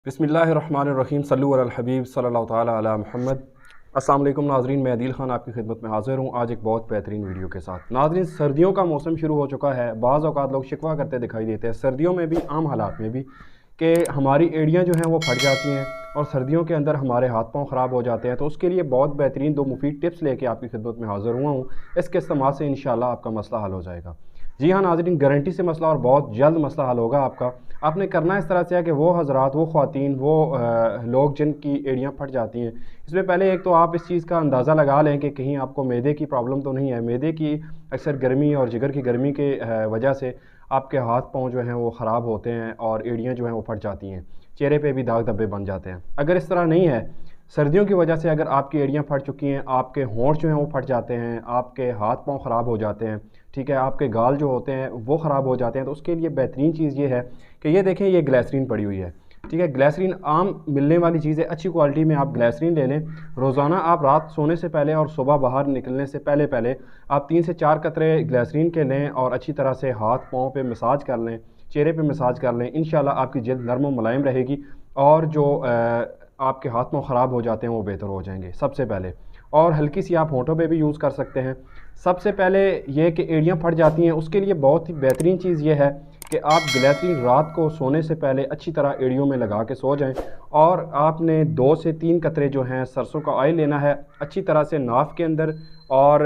बिस्मिल्लाहिर्रहमानिर्रहीम सल्लु अलल हबीब सल्लल्लाहु ताला अला मुहम्मद। अस्सलाम वालेकुम नाज़रीन, मैं अदील ख़ान आपकी खिदमत में हाज़िर हूँ आज एक बहुत बेहतरीन वीडियो के साथ। नाज़रीन, सर्दियों का मौसम शुरू हो चुका है। बाज़ औक़ात लोग शिकवा करते दिखाई देते हैं सर्दियों में भी, आम हालात में भी, कि हमारी एड़ियाँ जो हैं वो फट जाती हैं और सर्दियों के अंदर हमारे हाथ पाँव ख़राब हो जाते हैं। तो उसके लिए बहुत बेहतरीन दो मुफीद टिप्स लेके आपकी खिदमत में हाज़िर हुआ हूँ। इसके इस्तेमाल से इंशाअल्लाह आपका मसला हल हो जाएगा। जी हाँ नाज़रीन, गारंटी से मसला और बहुत जल्द मसला हल होगा आपका। आपने करना इस तरह से है कि वो हज़रात, वो ख़वातीन, वो लोग जिनकी एड़ियाँ फट जाती हैं, इसमें पहले एक तो आप इस चीज़ का अंदाज़ा लगा लें कि कहीं आपको मैदे की प्रॉब्लम तो नहीं है। मैदे की अक्सर गर्मी और जिगर की गर्मी के वजह से आपके हाथ पाँव जो हैं वो ख़राब होते हैं और एड़ियाँ जो हैं वो फट जाती हैं, चेहरे पे भी दाग धब्बे बन जाते हैं। अगर इस तरह नहीं है, सर्दियों की वजह से अगर आपकी एड़ियाँ फट चुकी हैं, आपके होंठ जो हैं वो फट जाते हैं, आपके हाथ पाँव ख़राब हो जाते हैं, ठीक है, आपके गाल जो होते हैं वो ख़राब हो जाते हैं, तो उसके लिए बेहतरीन चीज़ ये है कि ये देखें, ये ग्लिसरीन पड़ी हुई है। ठीक है, ग्लिसरीन आम मिलने वाली चीज़ है, अच्छी क्वालिटी में आप ग्लिसरीन ले लें। रोज़ाना आप रात सोने से पहले और सुबह बाहर निकलने से पहले पहले आप 3 से 4 कतरे ग्लिसरीन के लें और अच्छी तरह से हाथ पाँव पे मसाज कर लें, चेहरे पे मसाज कर लें। इंशाल्लाह आपकी जल्द नरम व मुलायम रहेगी और जो आपके हाथ पाँव ख़राब हो जाते हैं वो बेहतर हो जाएंगे सबसे पहले। और हल्की सी आप होंठों पे भी यूज़ कर सकते हैं। सबसे पहले ये कि एड़ियाँ फट जाती हैं, उसके लिए बहुत ही बेहतरीन चीज़ ये है कि आप ग्लिसरीन रात को सोने से पहले अच्छी तरह एड़ियों में लगा के सो जाएं और आपने 2 से 3 कतरे जो हैं सरसों का ऑयल लेना है, अच्छी तरह से नाक के अंदर और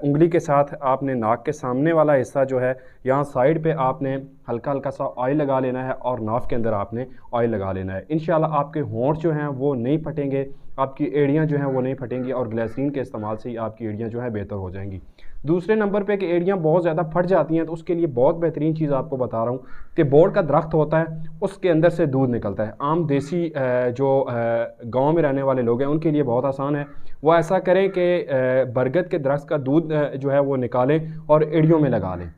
उंगली के साथ आपने नाक के सामने वाला हिस्सा जो है यहाँ साइड पे आपने हल्का हल्का सा ऑयल लगा लेना है और नाक के अंदर आपने ऑयल लगा लेना है। इंशाल्लाह आपके होंठ जो हैं वो नहीं फटेंगे, आपकी एड़ियाँ जो हैं वो नहीं फटेंगी और ग्लिसरीन के इस्तेमाल से ही आपकी एड़ियाँ जो हैं बेहतर हो जाएंगी। दूसरे नंबर पे कि एड़ियाँ बहुत ज़्यादा फट जाती हैं, तो उसके लिए बहुत बेहतरीन चीज़ आपको बता रहा हूँ कि बोर्ड का दरख्त होता है, उसके अंदर से दूध निकलता है। आम देसी जो गाँव में रहने वाले लोग हैं उनके लिए बहुत आसान है। वो ऐसा करें कि बरगद के दरख्त का दूध जो है वो निकालें और एड़ियों में लगा लें।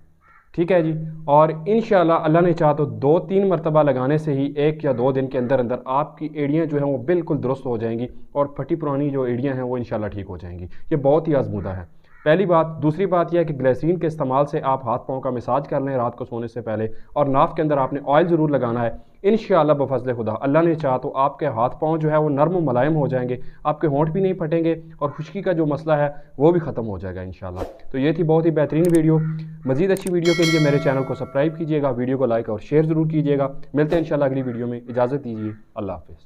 ठीक है जी, और इंशाल्लाह अल्लाह ने चाहा तो 2-3 मरतबा लगाने से ही 1 या 2 दिन के अंदर अंदर आपकी एड़ियाँ जो हैं वो बिल्कुल दुरुस्त हो जाएंगी और फटी पुरानी जो एड़ियाँ हैं वो इंशाल्लाह ठीक हो जाएंगी। ये बहुत ही आजमूदा है, पहली बात। दूसरी बात यह है कि ग्लिसरीन के इस्तेमाल से आप हाथ पाँव का मसाज कर लें रात को सोने से पहले और नाक के अंदर आपने ऑयल ज़रूर लगाना है। इंशाअल्लाह बफज़ल खुदा अल्लाह ने चाहा तो आपके हाथ पाँव जो है वो नरम मुलायम हो जाएंगे, आपके होंठ भी नहीं फटेंगे और खुश्की का जो मसला है वो भी ख़त्म हो जाएगा इंशाअल्लाह। तो ये थी बहुत ही बेहतरीन वीडियो। मज़ीद अच्छी वीडियो के लिए मेरे चैनल को सब्सक्राइब कीजिएगा, वीडियो को लाइक और शेयर ज़रूर कीजिएगा। मिलते हैं इंशाअल्लाह अगली वीडियो में। इजाज़त दीजिए, अल्लाह हाफ़िज़।